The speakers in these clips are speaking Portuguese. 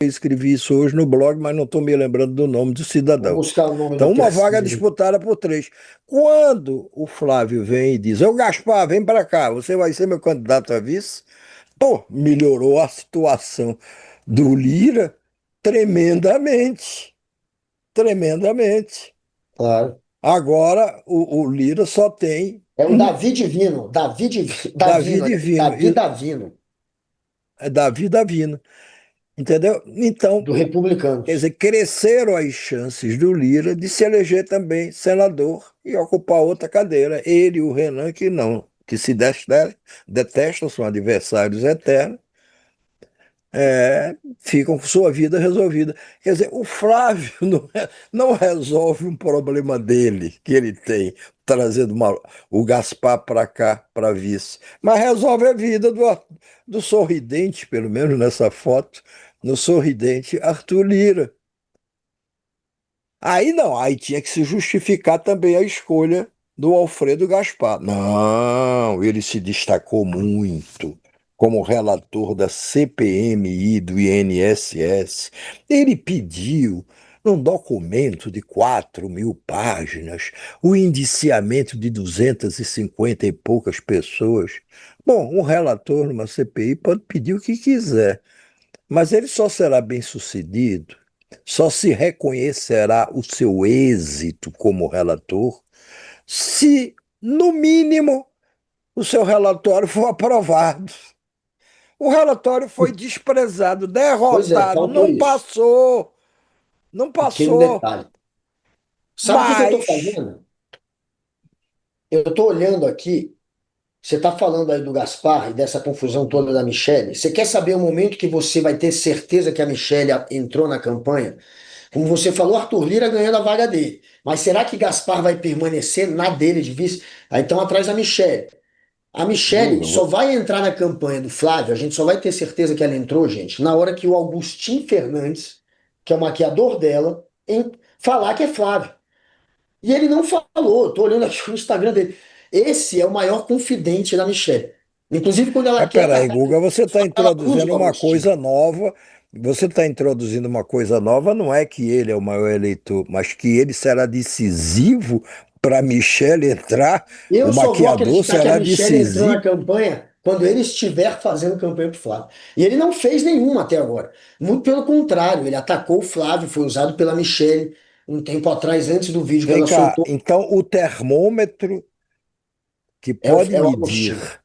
Eu escrevi isso hoje no blog, mas não estou me lembrando do nome do Vou cidadão. buscar o nome Então, do uma vaga terceiro. disputada por três. Quando o Flávio vem e diz: Ô Gaspar, vem para cá, você vai ser meu candidato a vice? Pô, melhorou a situação do Lira tremendamente. Tremendamente. Claro. Agora o Lira só tem É o Davi Divino. Davi Davino, aliás, Divino, Davi Davino, é Davi Davino, entendeu? Então, do quer Republicanos. dizer, cresceram as chances do Lira de se eleger também senador e ocupar outra cadeira. Ele e o Renan, que não, que se detestam, são adversários eternos, ficam com sua vida resolvida. Quer dizer, o Flávio não resolve um problema dele, que ele tem, trazendo o Gaspar para cá, para vice, mas resolve a vida do sorridente, pelo menos nessa foto, no sorridente Arthur Lira. Aí não, aí tinha que se justificar também a escolha do Alfredo Gaspar. Não, ele se destacou muito como relator da CPMI do INSS. Ele pediu, num documento de 4.000 páginas, o indiciamento de 250 e poucas pessoas. Bom, um relator numa CPI pode pedir o que quiser. Mas ele só será bem-sucedido, só se reconhecerá o seu êxito como relator, se, no mínimo, o seu relatório for aprovado. O relatório foi desprezado, Pois é, derrotado, faltou não isso. passou, não Pequeno passou. detalhe. Sabe o que que eu estou Mas, fazendo? Eu estou olhando aqui. Você está falando aí do Gaspar e dessa confusão toda da Michelle. Você quer saber o momento que você vai ter certeza que a Michelle entrou na campanha? Como você falou, Arthur Lira ganhando a vaga dele. Mas será que Gaspar vai permanecer na dele de vice? Aí então atrás da Michelle. A Michelle Guga, só vai entrar na campanha do Flávio, a gente só vai ter certeza que ela entrou, gente, na hora que o Augustin Fernandes, que é o maquiador dela, falar que é Flávio. E ele não falou, tô olhando aqui no Instagram dele. Esse é o maior confidente da Michelle. Inclusive, quando ela mas quer peraí, atacar, Guga, você está ela usa introduzindo o uma Augustin. coisa nova. Você está introduzindo uma coisa nova, não é que ele é o maior eleitor, mas que ele será decisivo para Michele entrar, o Eu só vou maquiador acreditar que a será Michelle entrou na decisivo. campanha quando ele estiver fazendo campanha pro Flávio. E ele não fez nenhuma até agora. Muito pelo contrário, ele atacou o Flávio, foi usado pela Michelle um tempo atrás, antes do vídeo que Vem ela cá, soltou. então o termômetro que pode É o medir Augustin.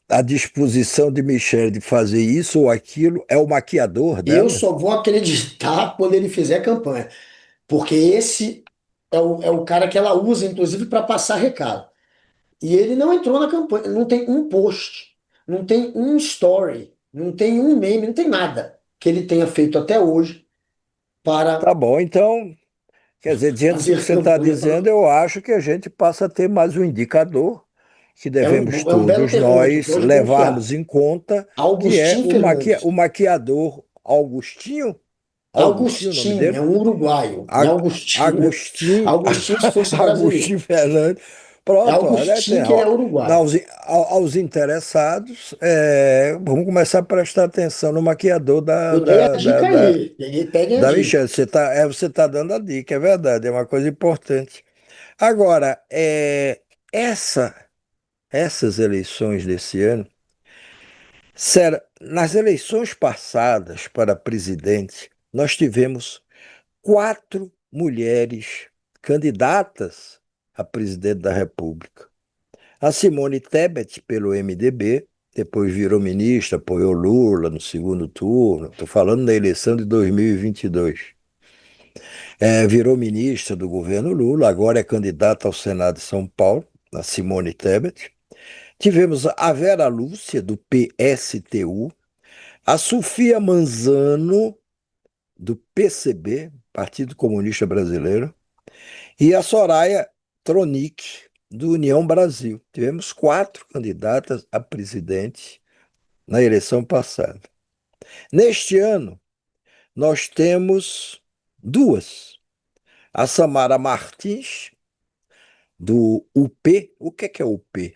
a disposição de Michele de fazer isso ou aquilo é o maquiador Eu dela? só vou acreditar quando ele fizer campanha. Porque esse é o cara que ela usa, inclusive, para passar recado. E ele não entrou na campanha, não tem um post, não tem um story, não tem um meme, não tem nada que ele tenha feito até hoje para Tá bom, então, quer dizer, diante do que fazer você está campanha. dizendo, eu acho que a gente passa a ter mais um indicador que devemos É um belo todos termômetro, nós pode confiar. levarmos em conta, que é Augustin o Fernandes. maquiador Augustinho, Augustinho o nome Augustin, é dele? um uruguaio, não é A- Augustinho. Agostinho, Augustinho se fosse brasileiro. Agostinho Fernandes. É Pronto, olha, Augustin que ele é ó, uruguaio. aos interessados, vamos começar a prestar atenção no maquiador Eu dei a dica aí, peguem a da dica. Michelle. Você tá dando a dica, é verdade, é uma coisa importante. Agora, essa, essas eleições desse ano, sério, nas eleições passadas para presidente, nós tivemos quatro mulheres candidatas a presidente da República. A Simone Tebet, pelo MDB, depois virou ministra, apoiou Lula no segundo turno. Estou falando da eleição de 2022. Virou ministra do governo Lula, agora é candidata ao Senado de São Paulo, a Simone Tebet. Tivemos a Vera Lúcia, do PSTU, a Sofia Manzano, do PCB, Partido Comunista Brasileiro, e a Soraya Tronic, do União Brasil. Tivemos quatro candidatas a presidente na eleição passada. Neste ano, nós temos duas. A Samara Martins, do UP. O que é o UP?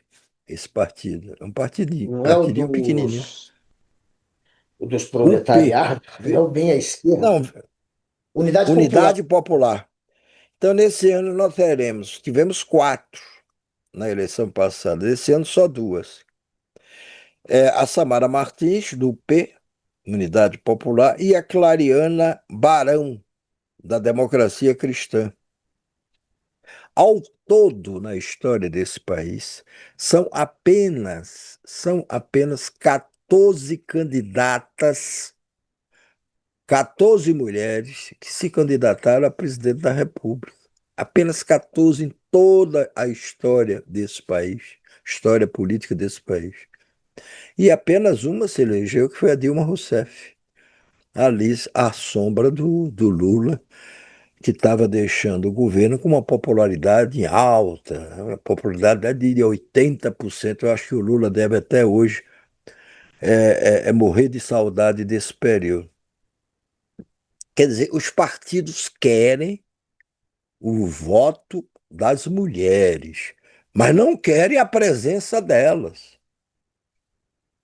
Esse partido? É um Não é o partidinho pequenininho. dos. O dos O P. proletariados, Vê- não bem à esquerda. Não, Unidade Popular. Unidade Popular. Então, nesse ano nós tivemos quatro na eleição passada, esse ano só duas. A Samara Martins, do P, Unidade Popular, e a Clariana Barão, da Democracia Cristã. Ao todo, na história desse país, são apenas 14 candidatas, 14 mulheres que se candidataram a presidente da República. Apenas 14 em toda a história desse país, história política desse país. E apenas uma se elegeu, que foi a Dilma Rousseff, ali à sombra do Lula, que estava deixando o governo com uma popularidade alta, né? Uma popularidade de 80%. Eu acho que o Lula deve até hoje morrer de saudade desse período. Quer dizer, os partidos querem o voto das mulheres, mas não querem a presença delas.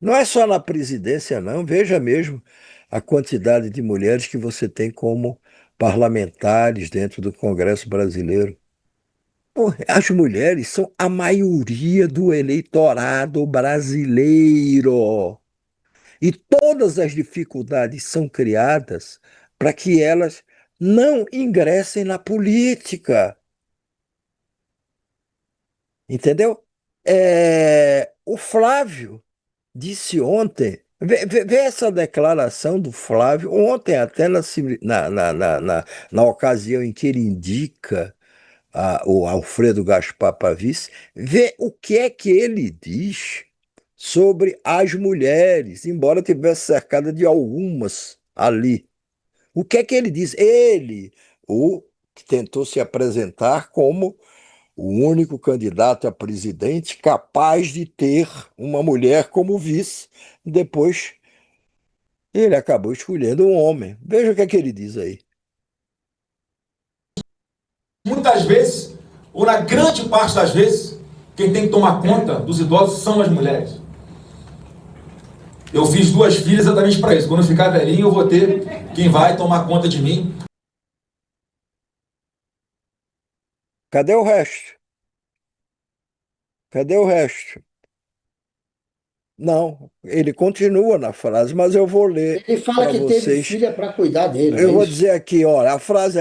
Não é só na presidência, não. Veja mesmo a quantidade de mulheres que você tem como parlamentares dentro do Congresso brasileiro. Pô, as mulheres são a maioria do eleitorado brasileiro. E todas as dificuldades são criadas para que elas não ingressem na política. Entendeu? O Flávio disse ontem, vê essa declaração do Flávio, ontem até na ocasião em que ele indica o Alfredo Gaspar para vice, vê o que é que ele diz sobre as mulheres, embora tivesse cercada de algumas ali. O que é que ele diz? Ele, o que tentou se apresentar como o único candidato a presidente capaz de ter uma mulher como vice. Depois ele acabou escolhendo um homem. Veja o que é que ele diz aí. Muitas vezes, ou na grande parte das vezes, quem tem que tomar conta dos idosos são as mulheres. Eu fiz duas filhas exatamente para isso. Quando eu ficar velhinho, eu vou ter quem vai tomar conta de mim. Cadê o resto? Cadê o resto? Não, ele continua na frase, mas eu vou ler Ele fala para que teve vocês. filha para cuidar dele, não Eu é vou isso? dizer aqui, olha, a frase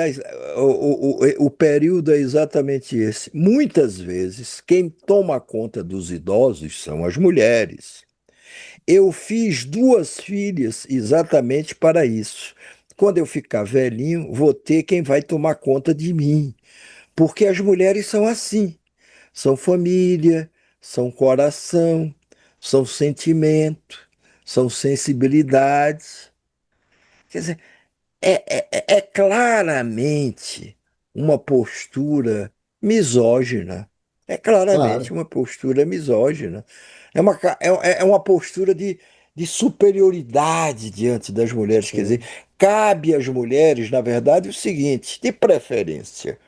o período é exatamente esse. Muitas vezes, quem toma conta dos idosos são as mulheres. Eu fiz duas filhas exatamente para isso. Quando eu ficar velhinho, vou ter quem vai tomar conta de mim. Porque as mulheres são assim, são família, são coração, são sentimento, são sensibilidade. Quer dizer, é claramente uma postura misógina. É claramente Claro, uma postura misógina. É uma postura de superioridade diante das mulheres. Quer dizer, sim, cabe às mulheres, na verdade, o seguinte: de preferência,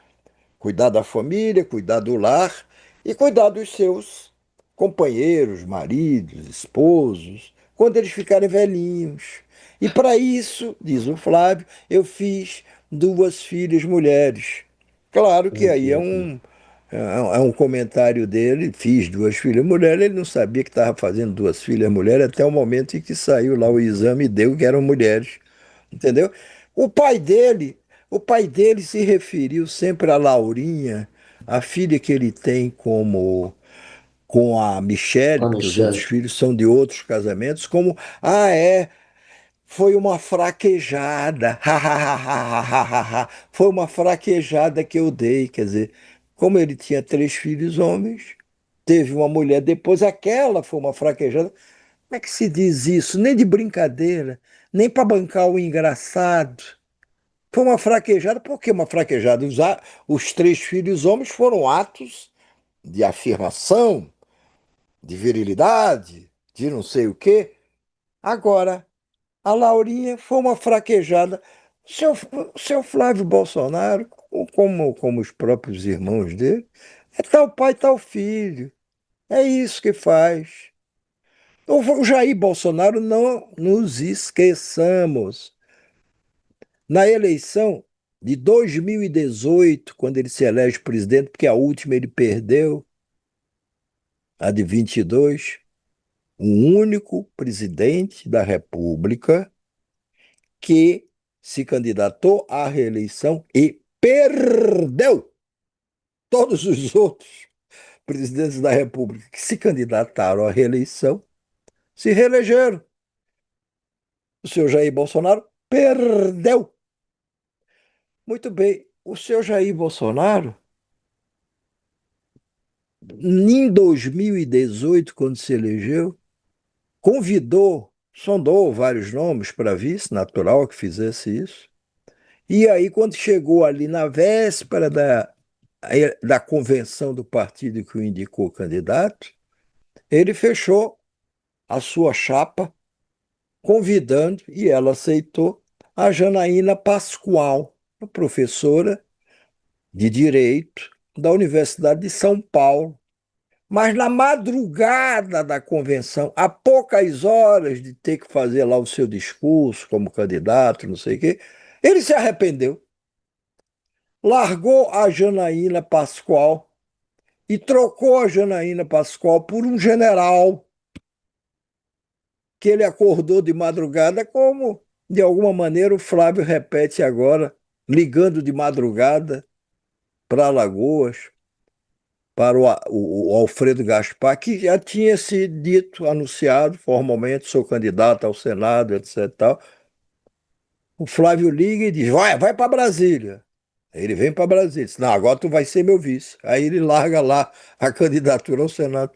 cuidar da família, cuidar do lar e cuidar dos seus companheiros, maridos, esposos, quando eles ficarem velhinhos. E para isso, diz o Flávio, eu fiz duas filhas mulheres. Claro que aí é entendi. um, é um comentário dele, fiz duas filhas mulheres, ele não sabia que estava fazendo duas filhas mulheres até o momento em que saiu lá o exame e deu que eram mulheres. Entendeu? O pai dele, o pai dele se referiu sempre a Laurinha, a filha que ele tem com a Michele, Com a porque os outros Michelle. filhos são de outros casamentos, como, foi uma fraquejada, foi uma fraquejada que eu dei, quer dizer, como ele tinha três filhos homens, teve uma mulher depois, aquela foi uma fraquejada. Como é que se diz isso? Nem de brincadeira, nem para bancar o engraçado. Foi uma fraquejada, por que uma fraquejada? Os três filhos homens foram atos de afirmação, de virilidade, de não sei o quê. Agora, a Laurinha foi uma fraquejada. O seu Flávio Bolsonaro, como os próprios irmãos dele, é tal pai, tal filho. É isso que faz. O Jair Bolsonaro, não nos esqueçamos. Na eleição de 2018, quando ele se elege presidente, porque a última ele perdeu, a de 22, o único presidente da República que se candidatou à reeleição e perdeu. Todos os outros presidentes da República que se candidataram à reeleição se reelegeram. O senhor Jair Bolsonaro perdeu. Muito bem, o senhor Jair Bolsonaro, em 2018, quando se elegeu, sondou vários nomes para vice, natural que fizesse isso. E aí, quando chegou ali na véspera da convenção do partido que o indicou candidato, ele fechou a sua chapa, convidando, e ela aceitou, a Janaína Pascoal, professora de Direito da Universidade de São Paulo. Mas na madrugada da convenção, a poucas horas de ter que fazer lá o seu discurso como candidato, não sei o quê, ele se arrependeu. Largou a Janaína Pascoal e trocou a Janaína Pascoal por um general que ele acordou de madrugada, como de alguma maneira o Flávio repete agora, ligando de madrugada para Alagoas, para o Alfredo Gaspar, que já tinha se dito, anunciado formalmente, sou candidato ao Senado, etc. Tal. O Flávio liga e diz: vai para Brasília. Aí ele vem para Brasília. Diz: não, agora tu vai ser meu vice. Aí ele larga lá a candidatura ao Senado.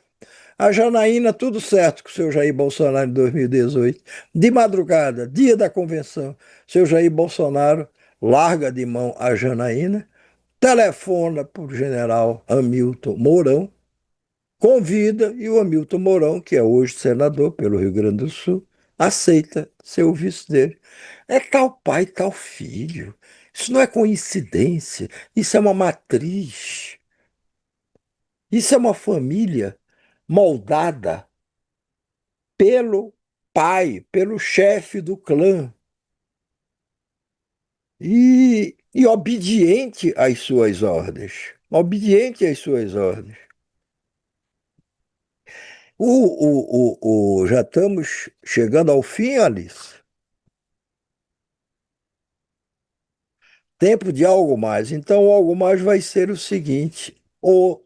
A Janaína, tudo certo com o seu Jair Bolsonaro em 2018. De madrugada, dia da convenção, seu Jair Bolsonaro larga de mão a Janaína, telefona para o general Hamilton Mourão, convida e o Hamilton Mourão, que é hoje senador pelo Rio Grande do Sul, aceita ser o vice dele. É tal pai, tal filho. Isso não é coincidência, isso é uma matriz. Isso é uma família moldada pelo pai, pelo chefe do clã e obediente às suas ordens. Obediente às suas ordens. Já estamos chegando ao fim, Alice. Tempo de algo mais. Então, o algo mais vai ser o seguinte: o